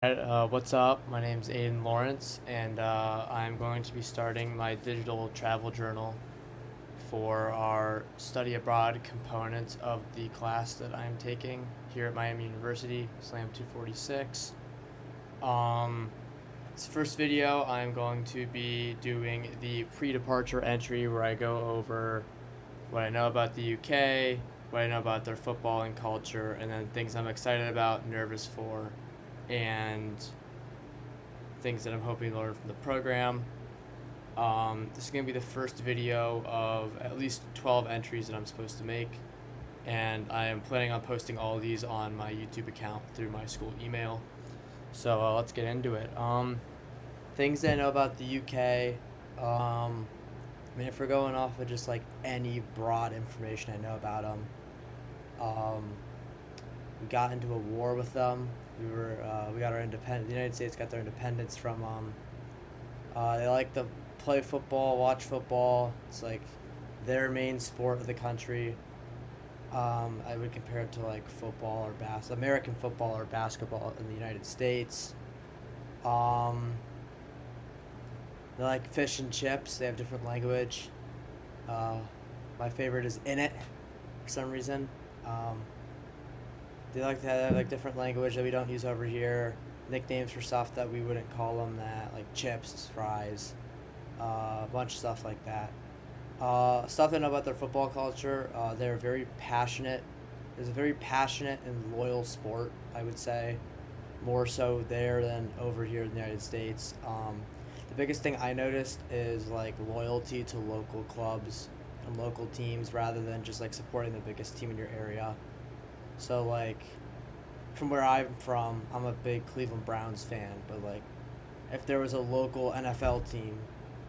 What's up? My name's Aiden Lawrence, and I'm going to be starting my digital travel journal for our study abroad component of the class that I'm taking here at Miami University, SLAM 246. Um, this first video, I'm going to be doing the pre-departure entry where I go over what I know about the UK, what I know about their football and culture, and then things I'm excited about, nervous for, and things that I'm hoping to learn from the program. This is going to be the first video of at least 12 entries that I'm supposed to make, and I am planning on posting all of these on my YouTube account through my school email. So let's get into it. Things that I know about the UK. If we're going off of just like any broad information I know about them, um, we got into a war with them. We got our independence. The United States got their independence from them. They like to play football, watch football. It's like their main sport of the country. I would compare it to like football or American football or basketball in the United States. Um, they like fish and chips. They have different language. Uh, my favorite is in it for some reason. Um, they like to have like different language that we don't use over here. Nicknames for stuff that we wouldn't call them that, like chips, fries, a bunch of stuff like that. Stuff I know about their football culture. They're very passionate. It's a very passionate and loyal sport, I would say, more so there than over here in the United States. The biggest thing I noticed is like loyalty to local clubs and local teams rather than just like supporting the biggest team in your area. So like from where I'm from, I'm a big Cleveland Browns fan, but like if there was a local NFL team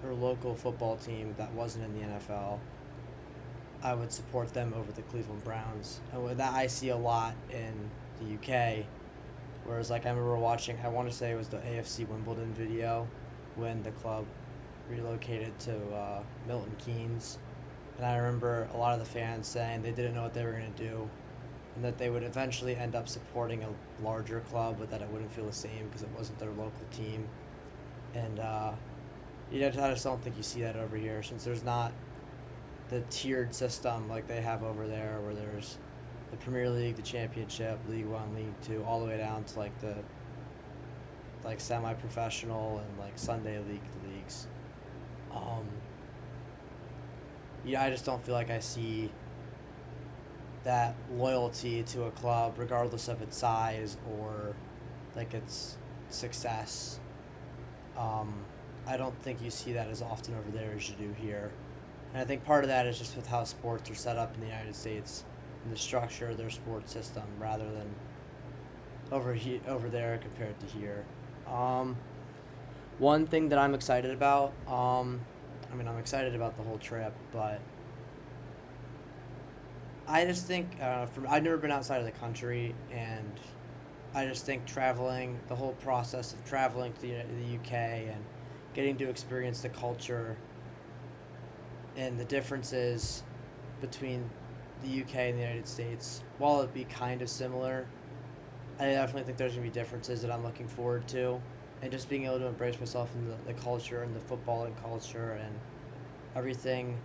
or local football team that wasn't in the NFL, I would support them over the Cleveland Browns. And with that I see a lot in the UK. Whereas like I remember watching, I want to say it was the AFC Wimbledon video when the club relocated to Milton Keynes. And I remember a lot of the fans saying they didn't know what they were going to do and that they would eventually end up supporting a larger club, but that it wouldn't feel the same because it wasn't their local team. And I just don't think you see that over here since there's not the tiered system like they have over there, where there's the Premier League, the Championship, League One, League Two, all the way down to like the like semi-professional and like Sunday league leagues. Um, I just don't feel like I see that loyalty to a club, regardless of its size or like its success. Um, I don't think you see that as often over there as you do here. And I think part of that is just with how sports are set up in the United States and the structure of their sports system rather than over there compared to here. Um, One thing that I'm excited about, I'm excited about the whole trip, but I just think I've never been outside of the country, and I just think traveling, the whole process of traveling to the UK and getting to experience the culture and the differences between the UK and the United States, while it be kind of similar, I definitely think there's going to be differences that I'm looking forward to. And just being able to embrace myself in the culture and the footballing culture and everything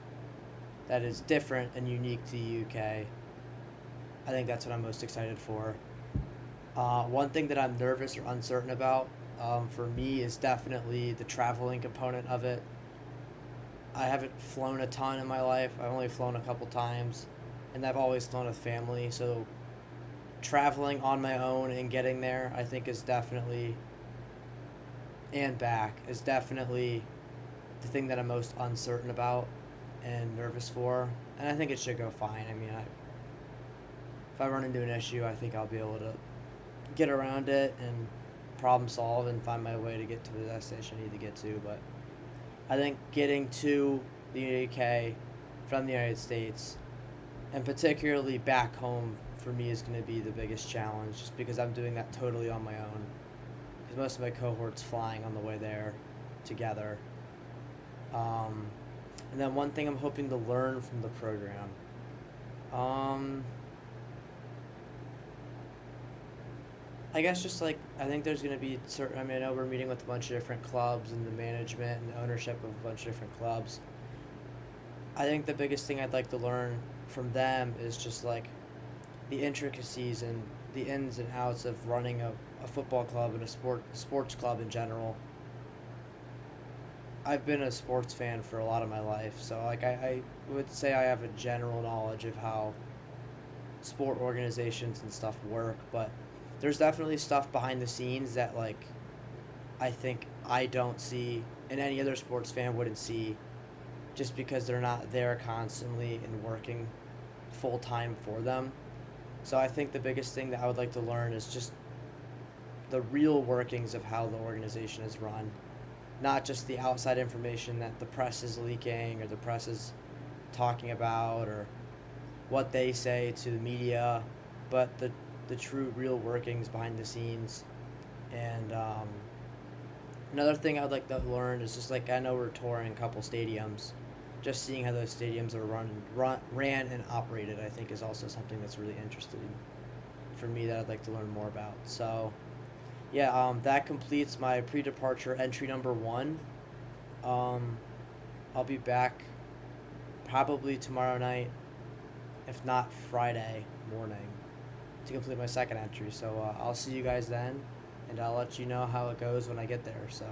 that is different and unique to the UK. I think that's what I'm most excited for. One thing that I'm nervous or uncertain about for me is definitely the traveling component of it. I haven't flown a ton in my life. I've only flown a couple times, and I've always flown with family. So traveling on my own and getting there, I think, is definitely and back is definitely the thing that I'm most uncertain about and nervous for. And I think it should go fine. If I run into an issue, I think I'll be able to get around it and problem solve and find my way to get to the destination I need to get to. But I think getting to the UK from the United States and particularly back home for me is going to be the biggest challenge just because I'm doing that totally on my own. Because most of my cohort's flying on the way there together. Um, and then one thing I'm hoping to learn from the program. Um, I guess just like I think there's gonna be certain. I mean, I know we're meeting with a bunch of different clubs and the management and ownership of a bunch of different clubs. I think the biggest thing I'd like to learn from them is just like the intricacies and the ins and outs of running a football club and a sports club in general. I've been a sports fan for a lot of my life, so like I would say I have a general knowledge of how sport organizations and stuff work, but there's definitely stuff behind the scenes that like I think I don't see and any other sports fan wouldn't see just because they're not there constantly and working full time for them. So I think the biggest thing that I would like to learn is just the real workings of how the organization is run, not just the outside information that the press is leaking or the press is talking about or what they say to the media, but the true real workings behind the scenes. And another thing I would like to learn is just like I know we're touring a couple stadiums. Just seeing how those stadiums are ran and operated, I think, is also something that's really interesting for me that I'd like to learn more about. So, yeah, that completes my pre-departure entry number one. Um, I'll be back probably tomorrow night, if not Friday morning, to complete my second entry. So I'll see you guys then, and I'll let you know how it goes when I get there. So.